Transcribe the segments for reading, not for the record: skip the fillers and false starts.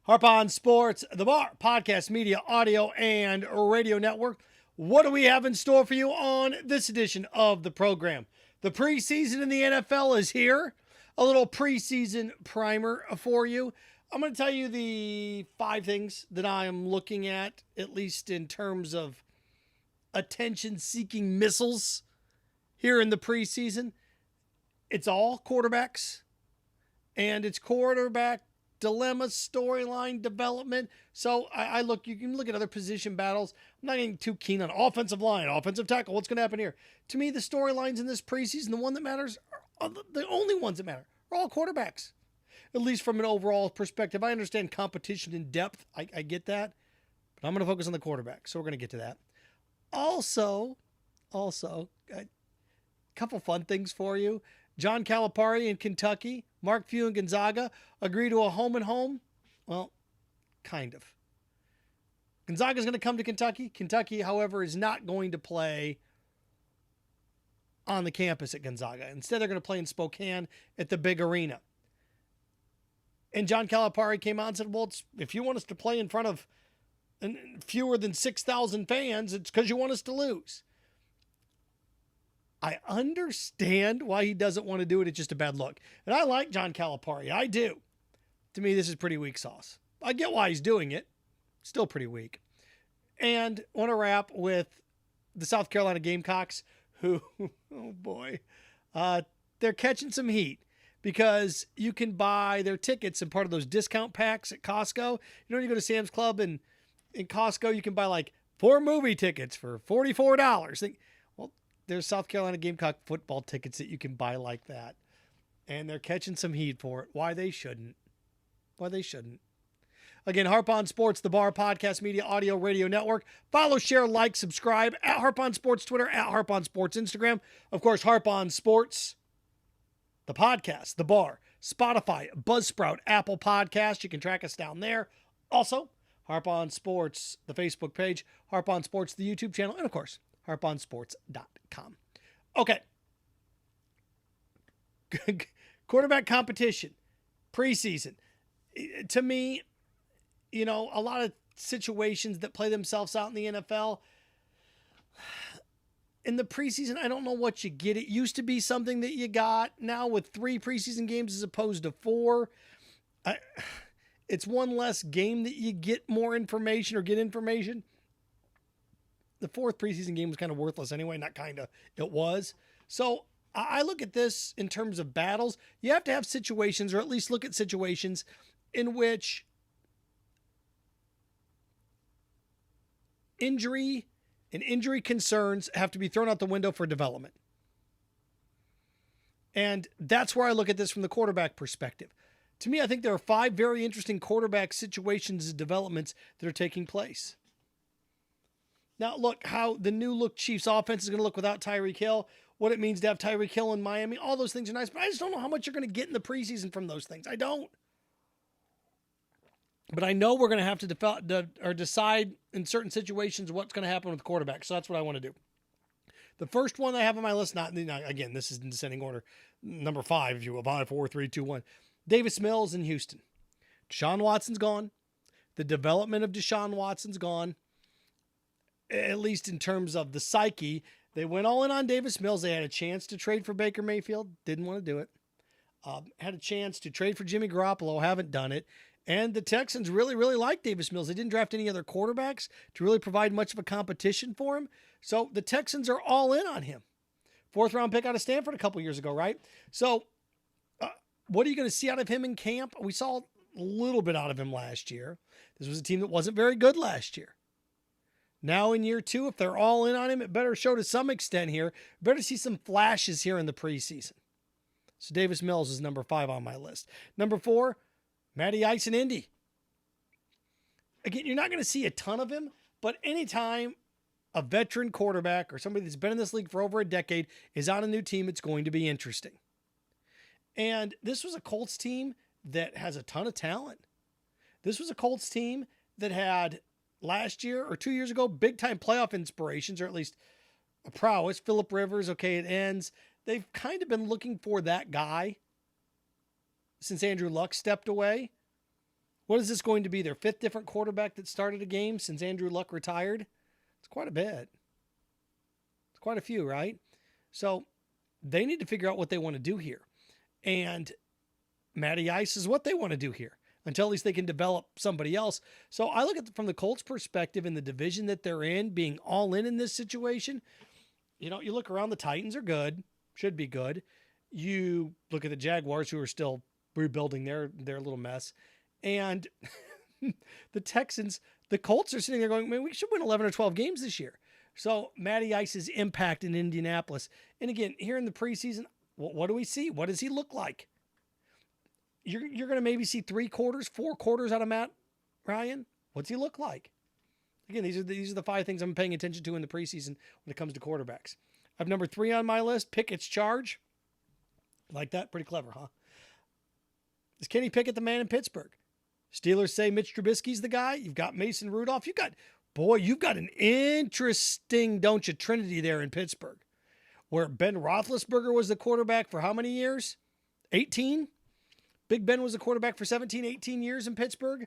Harp on Sports, the Bar, podcast, media, audio, and radio network. What do we have in store for you on this edition of the program? The preseason in the NFL is here. A little preseason primer for you. I'm going to tell you the 5 things that I am looking at least in terms of attention-seeking missiles here in the preseason. It's all quarterbacks, and it's quarterback dilemma, storyline development. So you can look at other position battles. I'm not getting too keen on offensive line, offensive tackle. What's going to happen here? To me, the storylines in this preseason, the one that matters, are the only ones that matter, are all quarterbacks. At least from an overall perspective. I understand competition in depth. I get that. But I'm going to focus on the quarterback. So we're going to get to that. Also, a couple fun things for you. John Calipari in Kentucky, Mark Few and Gonzaga agree to a home and home. Well, kind of. Gonzaga is going to come to Kentucky. Kentucky, however, is not going to play on the campus at Gonzaga. Instead, they're going to play in Spokane at the big arena. And John Calipari came out and said, well, if you want us to play in front of fewer than 6,000 fans, it's because you want us to lose. I understand why he doesn't want to do it. It's just a bad look. And I like John Calipari. I do. To me, this is pretty weak sauce. I get why he's doing it. Still pretty weak. And I want to wrap with the South Carolina Gamecocks, who, oh boy, they're catching some heat because you can buy their tickets in part of those discount packs at Costco. When you go to Sam's Club and in Costco, you can buy like 4 movie tickets for $44. There's South Carolina Gamecock football tickets that you can buy like that. And they're catching some heat for it. Why they shouldn't. Again, Harp on Sports, the Bar, podcast, media, audio, radio network. Follow, share, like, subscribe at Harp on Sports Twitter, at Harp on Sports Instagram. Of course, Harp on Sports, the podcast, the Bar, Spotify, Buzzsprout, Apple Podcast. You can track us down there. Also, Harp on Sports, the Facebook page, Harp on Sports, the YouTube channel, and of course, harponsports.com. Okay. Quarterback competition. Preseason. To me, a lot of situations that play themselves out in the NFL. In the preseason, I don't know what you get. It used to be something that you got. Now with 3 preseason games as opposed to 4, it's one less game that you get more information or get information. The 4th preseason game was kind of worthless anyway. Not kind of. It was. So I look at this in terms of battles. You have to have situations, or at least look at situations in which injury and injury concerns have to be thrown out the window for development. And that's where I look at this from the quarterback perspective. To me, I think there are 5 very interesting quarterback situations and developments that are taking place. Now, look how the new look Chiefs offense is going to look without Tyreek Hill, what it means to have Tyreek Hill in Miami. All those things are nice, but I just don't know how much you're going to get in the preseason from those things. I don't. But I know we're going to have to decide in certain situations what's going to happen with the quarterback. So that's what I want to do. The first one I have on my list, again, this is in descending order. Number 5, if you will, 5, 4, 3, 2, 1. Davis Mills in Houston. Deshaun Watson's gone. The development of Deshaun Watson's gone. At least in terms of the psyche, they went all in on Davis Mills. They had a chance to trade for Baker Mayfield. Didn't want to do it. Had a chance to trade for Jimmy Garoppolo. Haven't done it. And the Texans really, really like Davis Mills. They didn't draft any other quarterbacks to really provide much of a competition for him. So the Texans are all in on him. 4th round pick out of Stanford a couple years ago, right? So what are you going to see out of him in camp? We saw a little bit out of him last year. This was a team that wasn't very good last year. Now in year 2, if they're all in on him, it better show to some extent here. Better see some flashes here in the preseason. So Davis Mills is number 5 on my list. Number 4, Matty Ice in Indy. Again, you're not going to see a ton of him, but anytime a veteran quarterback or somebody that's been in this league for over a decade is on a new team, it's going to be interesting. And this was a Colts team that has a ton of talent. This was a Colts team that had last year or 2 years ago, big time playoff inspirations, or at least a prowess. Phillip Rivers, okay, it ends. They've kind of been looking for that guy since Andrew Luck stepped away. What is this going to be? Their 5th different quarterback that started a game since Andrew Luck retired? It's quite a bit. It's quite a few, right? So they need to figure out what they want to do here. And Matty Ice is what they want to do here until at least they can develop somebody else. So I look at it from the Colts' perspective in the division that they're in, being all in this situation. You know, you look around, the Titans are good, should be good. You look at the Jaguars, who are still rebuilding their little mess. And the Texans, the Colts are sitting there going, man, we should win 11 or 12 games this year. So Matty Ice's impact in Indianapolis. And again, here in the preseason, what do we see? What does he look like? You're going to maybe see 3 quarters, 4 quarters out of Matt Ryan. What's he look like? Again, these are the 5 things I'm paying attention to in the preseason when it comes to quarterbacks. I have number 3 on my list, Pickett's charge. Like that? Pretty clever, huh? Is Kenny Pickett the man in Pittsburgh? Steelers say Mitch Trubisky's the guy. You've got Mason Rudolph. You've got an interesting, don't you, trinity there in Pittsburgh, where Ben Roethlisberger was the quarterback for how many years? 18? Big Ben was the quarterback for 17, 18 years in Pittsburgh.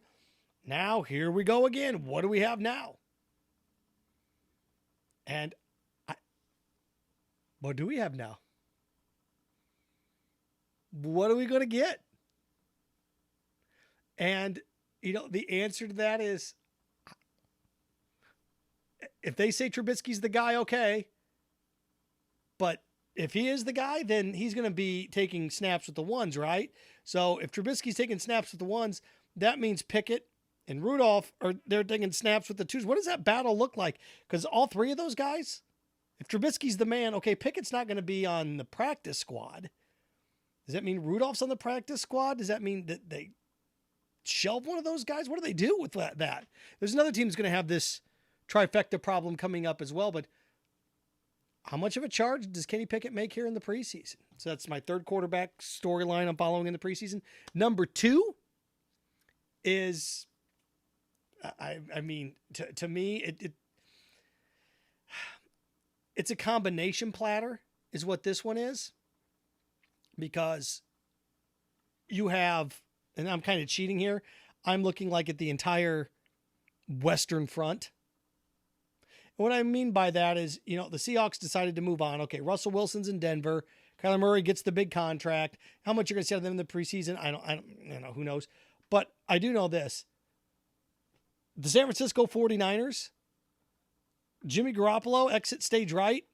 Now, here we go again. What do we have now? And what do we have now? What are we going to get? And, you know, the answer to that is, if they say Trubisky's the guy, okay. But if he is the guy, then he's going to be taking snaps with the ones, right? So if Trubisky's taking snaps with the ones, that means Pickett and Rudolph they're taking snaps with the twos. What does that battle look like? Because all 3 of those guys, if Trubisky's the man, okay, Pickett's not going to be on the practice squad. Does that mean Rudolph's on the practice squad? Does that mean that they shelve one of those guys? What do they do with that? There's another team that's going to have this trifecta problem coming up as well, but how much of a charge does Kenny Pickett make here in the preseason? So that's my 3rd quarterback storyline I'm following in the preseason. Number 2 is, I mean, to me, it's a combination platter is what this one is, because you have, and I'm kind of cheating here, I'm looking like at the entire Western Front. And what I mean by that is, you know, the Seahawks decided to move on. Okay, Russell Wilson's in Denver. Kyler Murray gets the big contract. How much you're going to see out of them in the preseason, I don't, you know, who knows. But I do know this. The San Francisco 49ers, Jimmy Garoppolo, exit stage right,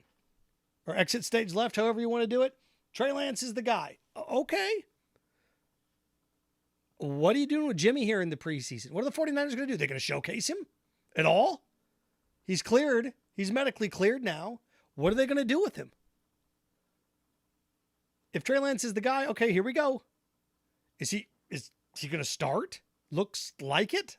or exit stage left, however you want to do it. Trey Lance is the guy. Okay. What are you doing with Jimmy here in the preseason? What are the 49ers going to do? They're going to showcase him at all? He's cleared. He's medically cleared now. What are they going to do with him? If Trey Lance is the guy, okay, here we go. Is he going to start? Looks like it.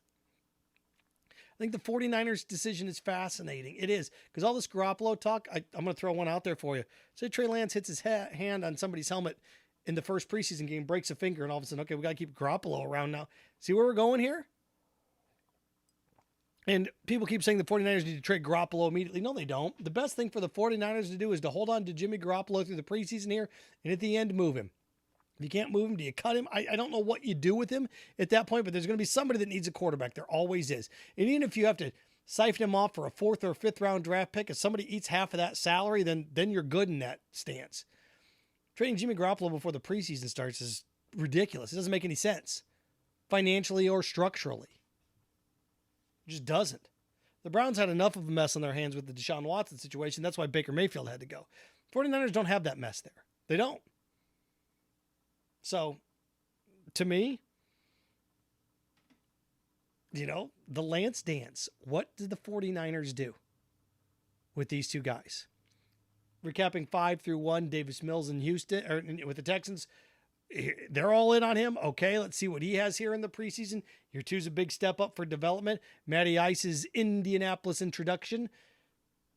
I think the 49ers decision is fascinating. It is, because all this Garoppolo talk, I'm going to throw one out there for you. Say Trey Lance hits his hand on somebody's helmet in the first preseason game, breaks a finger, and all of a sudden, okay, we got to keep Garoppolo around now. See where we're going here? And people keep saying the 49ers need to trade Garoppolo immediately. No, they don't. The best thing for the 49ers to do is to hold on to Jimmy Garoppolo through the preseason here, and at the end, move him. If you can't move him, do you cut him? I don't know what you do with him at that point, but there's going to be somebody that needs a quarterback. There always is. And even if you have to siphon him off for a 4th or 5th round draft pick, if somebody eats half of that salary, then you're good in that stance. Trading Jimmy Garoppolo before the preseason starts is ridiculous. It doesn't make any sense, financially or structurally. It just doesn't. The Browns had enough of a mess on their hands with the Deshaun Watson situation. That's why Baker Mayfield had to go. 49ers don't have that mess there. They don't. So, to me, you know, the Lance dance. What did the 49ers do with these 2 guys? Recapping 5 through 1, Davis Mills in Houston, or with the Texans, they're all in on him. Okay, let's see what he has here in the preseason. Year 2 is a big step up for development. Matty Ice's Indianapolis introduction.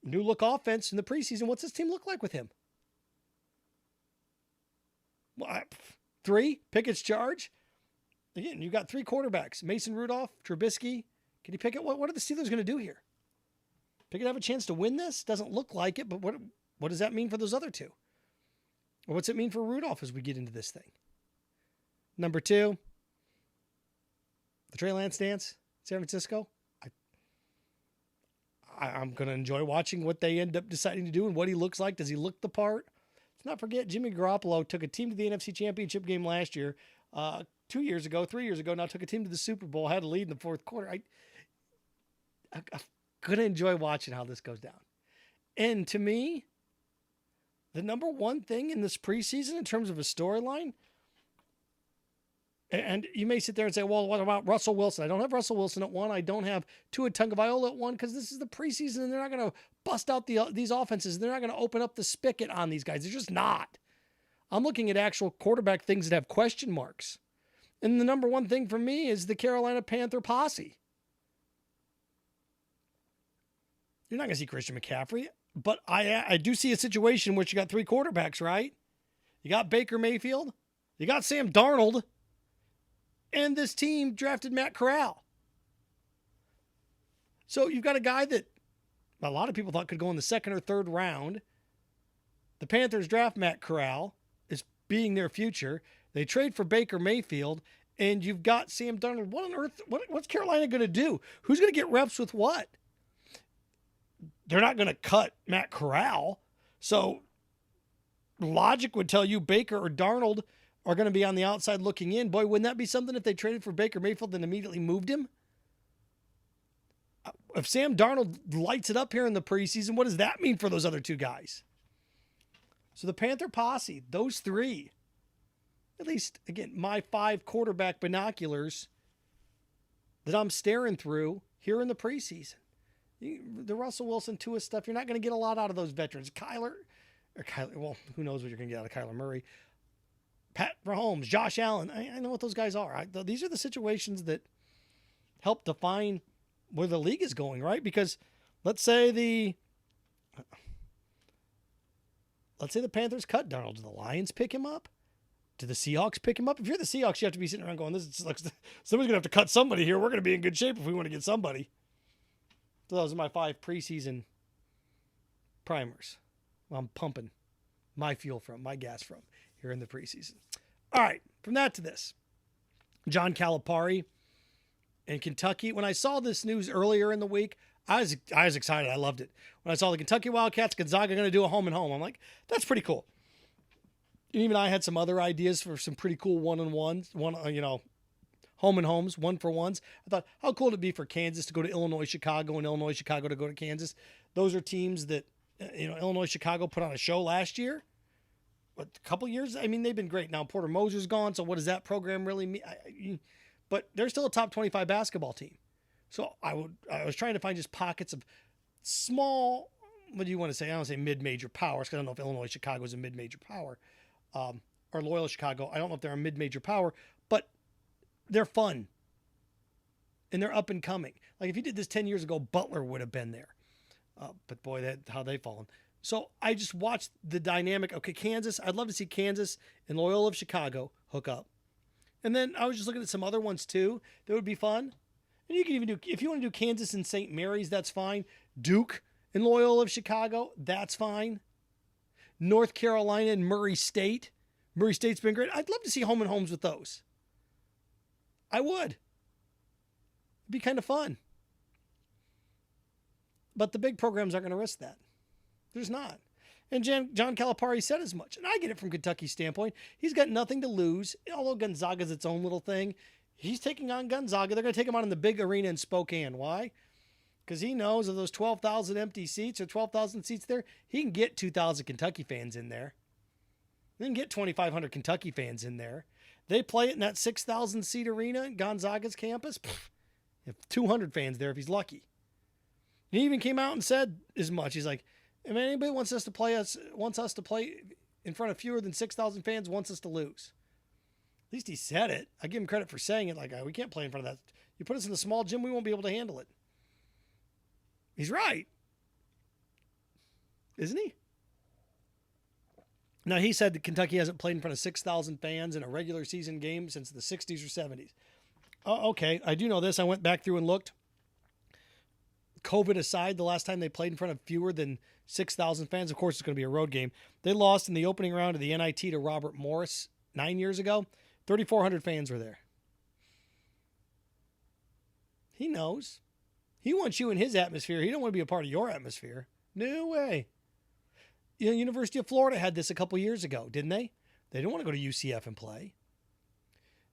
New look offense in the preseason. What's this team look like with him? Well, 3, Pickett's charge. Again, you've got 3 quarterbacks. Mason Rudolph, Trubisky. Can you pick it? What are the Steelers going to do here? Pickett have a chance to win this? Doesn't look like it, but what does that mean for those other 2? Or what's it mean for Rudolph as we get into this thing? Number 2, The Trey Lance dance, San Francisco. I'm going to enjoy watching what they end up deciding to do and what he looks like. Does he look the part? Let's not forget Jimmy Garoppolo took a team to the NFC Championship game last year, 3 years ago, now took a team to the Super Bowl, had a lead in the fourth quarter. I'm going to enjoy watching how this goes down. And to me, the number one thing in this preseason in terms of a storyline, and you may sit there and say, well, what about Russell Wilson? I don't have Russell Wilson at 1. I don't have Tua Tagovailoa at 1 because this is the preseason and they're not going to bust out these offenses. They're not going to open up the spigot on these guys. They're just not. I'm looking at actual quarterback things that have question marks. And the number one thing for me is the Carolina Panther posse. You're not going to see Christian McCaffrey, but I do see a situation where you got 3 quarterbacks, right? You got Baker Mayfield, you got Sam Darnold, and this team drafted Matt Corral. So you've got a guy that a lot of people thought could go in the 2nd or 3rd round. The Panthers draft Matt Corral as being their future. They trade for Baker Mayfield, and you've got Sam Darnold. What on earth? What's Carolina going to do? Who's going to get reps with what? They're not going to cut Matt Corral. So logic would tell you Baker or Darnold are going to be on the outside looking in. Boy, wouldn't that be something if they traded for Baker Mayfield and immediately moved him? If Sam Darnold lights it up here in the preseason, what does that mean for those other 2 guys? So the Panther posse, those 3, at least, again, my 5 quarterback binoculars that I'm staring through here in the preseason. The Russell Wilson Tua stuff, you're not going to get a lot out of those veterans. Kyler, well, who knows what you're going to get out of Kyler Murray. Pat Mahomes, Josh Allen. I know what those guys are. These are the situations that help define where the league is going, right? Because let's say the Panthers cut Darnold. Do the Lions pick him up? Do the Seahawks pick him up? If you're the Seahawks, you have to be sitting around going, somebody's going to have to cut somebody here. We're going to be in good shape if we want to get somebody. So those are my 5 preseason primers. I'm pumping my fuel from, my gas from here in the preseason. All right, from that to this. John Calipari in Kentucky. When I saw this news earlier in the week, I was excited. I loved it. When I saw the Kentucky Wildcats, Gonzaga going to do a home and home, I'm like, that's pretty cool. And even I had some other ideas for some pretty cool one-on-ones, home and homes, 1-for-1s. I thought, how cool would it be for Kansas to go to Illinois, Chicago, and Illinois, Chicago to go to Kansas? Those are teams that, Illinois, Chicago put on a show last year. But a couple years, they've been great. Now Porter Moser's gone, so what does that program really mean? But they're still a top 25 basketball team. So I was trying to find just pockets of small, what do you want to say? I don't say mid-major powers, because I don't know if Illinois, Chicago is a mid-major power. Or Loyola, Chicago. I don't know if they're a mid-major power, but they're fun. And they're up and coming. Like if you did this 10 years ago, Butler would have been there. But boy, how they've fallen. So I just watched the dynamic. Okay, Kansas. I'd love to see Kansas and Loyola of Chicago hook up. And then I was just looking at some other ones too that would be fun. And you can even do, if you want to do Kansas and St. Mary's, that's fine. Duke and Loyola of Chicago, that's fine. North Carolina and Murray State. Murray State's been great. I'd love to see home and homes with those. I would. It'd be kind of fun. But the big programs aren't going to risk that. There's not. And John Calipari said as much. And I get it from Kentucky's standpoint. He's got nothing to lose. Although Gonzaga's its own little thing. He's taking on Gonzaga. They're going to take him on in the big arena in Spokane. Why? Because he knows of those 12,000 empty seats or 12,000 seats there, he can get 2,000 Kentucky fans in there. He can get 2,500 Kentucky fans in there. They play it in that 6,000 seat arena at Gonzaga's campus. 200 fans there if he's lucky. He even came out and said as much. He's like, if anybody wants us to play in front of fewer than 6,000 fans, wants us to lose. At least he said it. I give him credit for saying it. Like, we can't play in front of that. You put us in the small gym, we won't be able to handle it. He's right. Isn't he? Now, he said that Kentucky hasn't played in front of 6,000 fans in a regular season game since the 60s or 70s. Oh, okay. I do know this. I went back through and looked. COVID aside, the last time they played in front of fewer than 6,000 fans, of course, it's going to be a road game. They lost in the opening round of the NIT to Robert Morris 9 years ago. 3,400 fans were there. He knows. He wants you in his atmosphere. He don't want to be a part of your atmosphere. No way. University of Florida had this a couple years ago, didn't they? They don't want to go to UCF and play.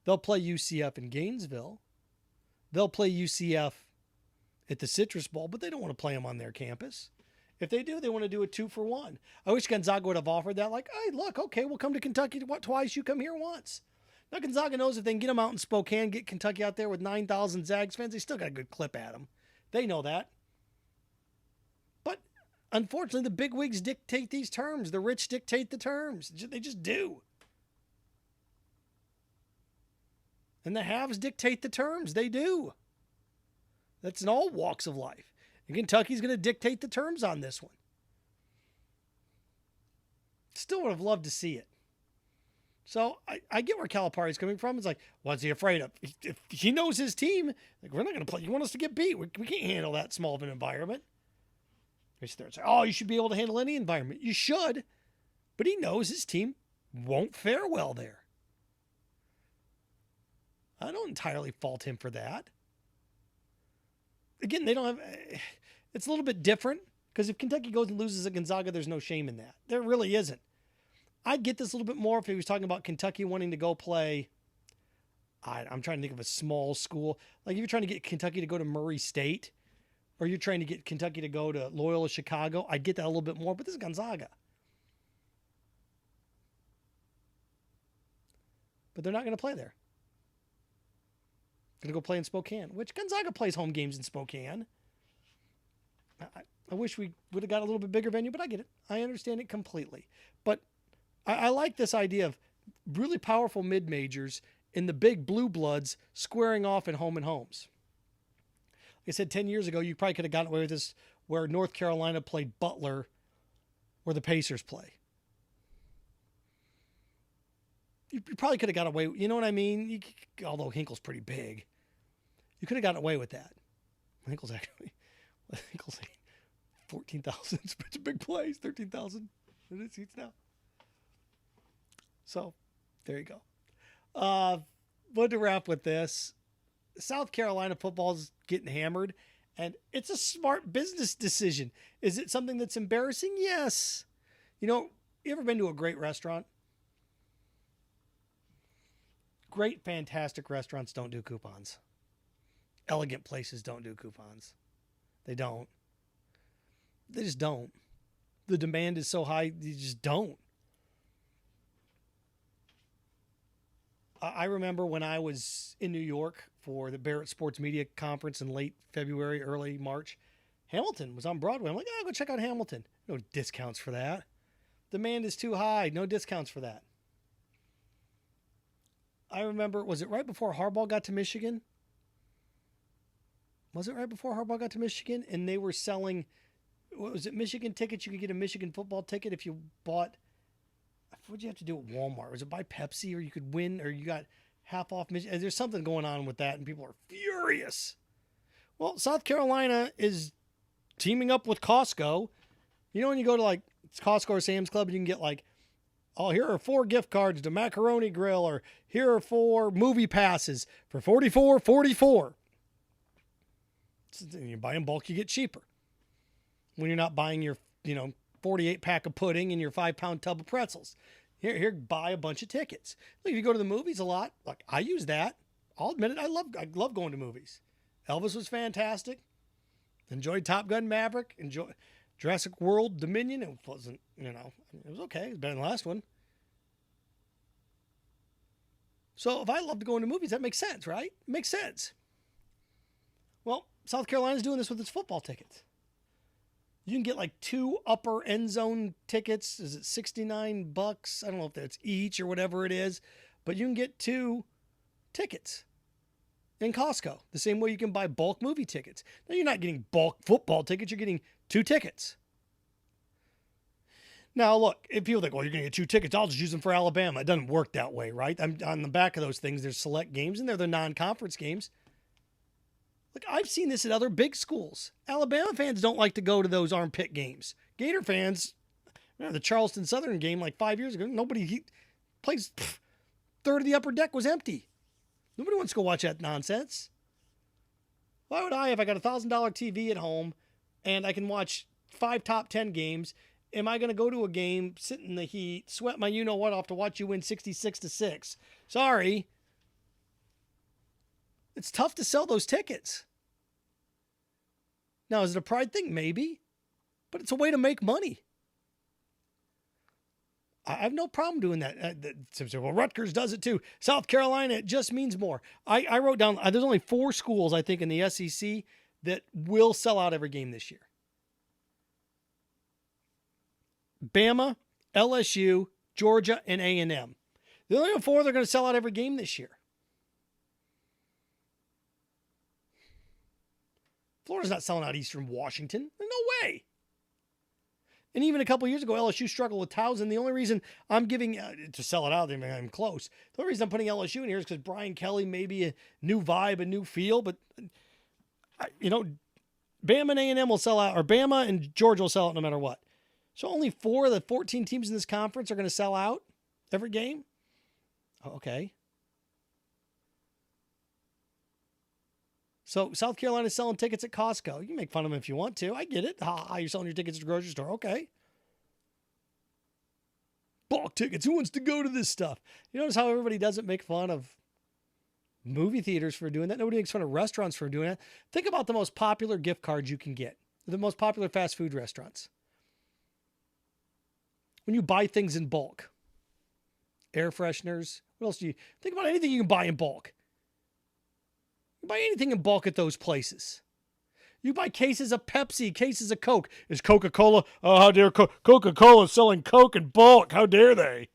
They'll play UCF in Gainesville. They'll play UCF at the Citrus Bowl, but they don't want to play them on their campus. If they do, they want to do a 2-for-1. I wish Gonzaga would have offered that. Like, hey, look, okay, we'll come to Kentucky twice. You come here once. Now, Gonzaga knows if they can get them out in Spokane, get Kentucky out there with 9,000 Zags fans, they still got a good clip at them. They know that. But unfortunately, the big wigs dictate these terms. The rich dictate the terms. They just do. And the haves dictate the terms. They do. That's in all walks of life. And Kentucky's going to dictate the terms on this one. Still would have loved to see it. So I get where Calipari's coming from. It's like, what's he afraid of? If he knows his team, like, we're not going to play. You want us to get beat. We can't handle that small of an environment. They sit there and say, oh, you should be able to handle any environment. You should. But he knows his team won't fare well there. I don't entirely fault him for that. Again, they don't have... It's a little bit different because if Kentucky goes and loses at Gonzaga, there's no shame in that. There really isn't. I'd get this a little bit more if he was talking about Kentucky wanting to go play... I'm trying to think of a small school. Like if you're trying to get Kentucky to go to Murray State or you're trying to get Kentucky to go to Loyola Chicago, I'd get that a little bit more, but this is Gonzaga. But they're not going to play there. Going to go play in Spokane, which Gonzaga plays home games in Spokane. I wish we would have got a little bit bigger venue, but I get it. I understand it completely. But I like this idea of really powerful mid-majors and the big blue bloods squaring off in home and homes. Like I said, 10 years ago, you probably could have gotten away with this where North Carolina played Butler where the Pacers play. You probably could have got away, you know what I mean? Although Hinkle's pretty big. You could have gotten away with that. Hinkle's 14,000. It's a big place. 13,000 seats now. So, there you go. But to wrap with this, South Carolina football's getting hammered, and it's a smart business decision. Is it something that's embarrassing? Yes. You ever been to a great restaurant? Great, fantastic restaurants don't do coupons. Elegant places don't do coupons. They don't. They just don't. The demand is so high, you just don't. I remember when I was in New York for the Barrett Sports Media Conference in late February, early March, Hamilton was on Broadway. I'm like, go check out Hamilton. No discounts for that. Demand is too high. No discounts for that. I remember, was it right before Harbaugh got to Michigan? Was it right before Harbaugh got to Michigan? And they were selling, what was it, Michigan tickets? You could get a Michigan football ticket if you bought, what did you have to do at Walmart? Was it buy Pepsi or you could win or you got half off Michigan? There's something going on with that and people are furious. Well, South Carolina is teaming up with Costco. When you go to like Costco or Sam's Club and you can get like, oh, here are 4 gift cards to Macaroni Grill, or here are 4 movie passes for $44.44. So you buy in bulk, you get cheaper. When you're not buying your, 48 pack of pudding and your 5-pound tub of pretzels. Here, buy a bunch of tickets. Like if you go to the movies a lot, like I use that. I'll admit it, I love going to movies. Elvis was fantastic. Enjoyed Top Gun Maverick. Enjoy Jurassic World Dominion. It wasn't, it was okay. It was better than the last one. So if I love to go into movies, that makes sense, right? It makes sense. Well, South Carolina's doing this with its football tickets. You can get like 2 upper end zone tickets. Is it $69? I don't know if that's each or whatever it is, but you can get 2 tickets in Costco. The same way you can buy bulk movie tickets. Now you're not getting bulk football tickets. You're getting 2 tickets. Now, look, if people think, well, you're going to get 2 tickets, I'll just use them for Alabama. It doesn't work that way, right? On the back of those things, there's select games, and they're the non-conference games. Look, I've seen this at other big schools. Alabama fans don't like to go to those armpit games. Gator fans, the Charleston Southern game like 5 years ago, plays, third of the upper deck was empty. Nobody wants to go watch that nonsense. Why would I, if I got a $1,000 TV at home and I can watch 5 top 10 games, am I going to go to a game, sit in the heat, sweat my you-know-what off to watch you win 66-6? Sorry. It's tough to sell those tickets. Now, is it a pride thing? Maybe. But it's a way to make money. I have no problem doing that. Well, Rutgers does it too. South Carolina, it just means more. I wrote down, there's only 4 schools, I think, in the SEC that will sell out every game this year. Bama, LSU, Georgia, and A&M. The only 4 that are going to sell out every game this year. Florida's not selling out Eastern Washington. No way. And even a couple years ago, LSU struggled with Towson. The only reason I'm giving, to sell it out, I'm close. The only reason I'm putting LSU in here is because Brian Kelly may be a new vibe, a new feel. But, Bama and A&M will sell out, or Bama and Georgia will sell out no matter what. So only 4 of the 14 teams in this conference are going to sell out every game? Okay. So South Carolina's selling tickets at Costco. You can make fun of them if you want to. I get it. You're selling your tickets at the grocery store. Okay. Bulk tickets. Who wants to go to this stuff? You notice how everybody doesn't make fun of movie theaters for doing that? Nobody makes fun of restaurants for doing that. Think about the most popular gift cards you can get. The most popular fast food restaurants. When you buy things in bulk. Air fresheners. What else do you... Think about anything you can buy in bulk. You buy anything in bulk at those places. You buy cases of Pepsi, cases of Coke. Is Coca-Cola? Oh, how dare Coca-Cola selling Coke in bulk? How dare they?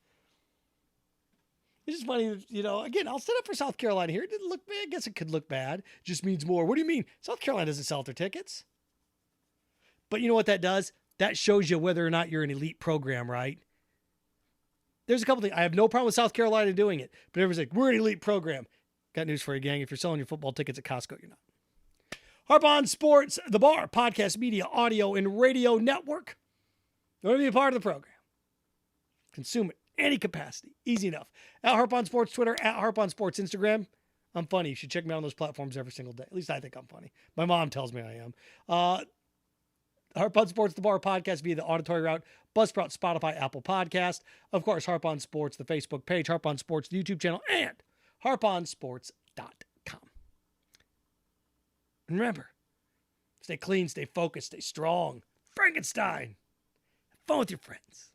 It's just funny, again, I'll set up for South Carolina here. It didn't look bad. I guess it could look bad. It just means more. What do you mean? South Carolina doesn't sell their tickets. But you know what that does? That shows you whether or not you're an elite program, right? There's a couple things. I have no problem with South Carolina doing it. But everyone's like, we're an elite program. Got news for you, gang. If you're selling your football tickets at Costco, you're not. Harp on Sports, The Bar, podcast, media, audio, and radio network. You want to be a part of the program. Consume it. Any capacity. Easy enough. At Harp on Sports Twitter, at Harp on Sports Instagram. I'm funny. You should check me out on those platforms every single day. At least I think I'm funny. My mom tells me I am. Harp on Sports, The Bar podcast via the auditory route, Buzzsprout, Spotify, Apple Podcast. Of course, Harp on Sports, the Facebook page, Harp on Sports, the YouTube channel, and harponsports.com. And remember, stay clean, stay focused, stay strong. Frankenstein. Have fun with your friends.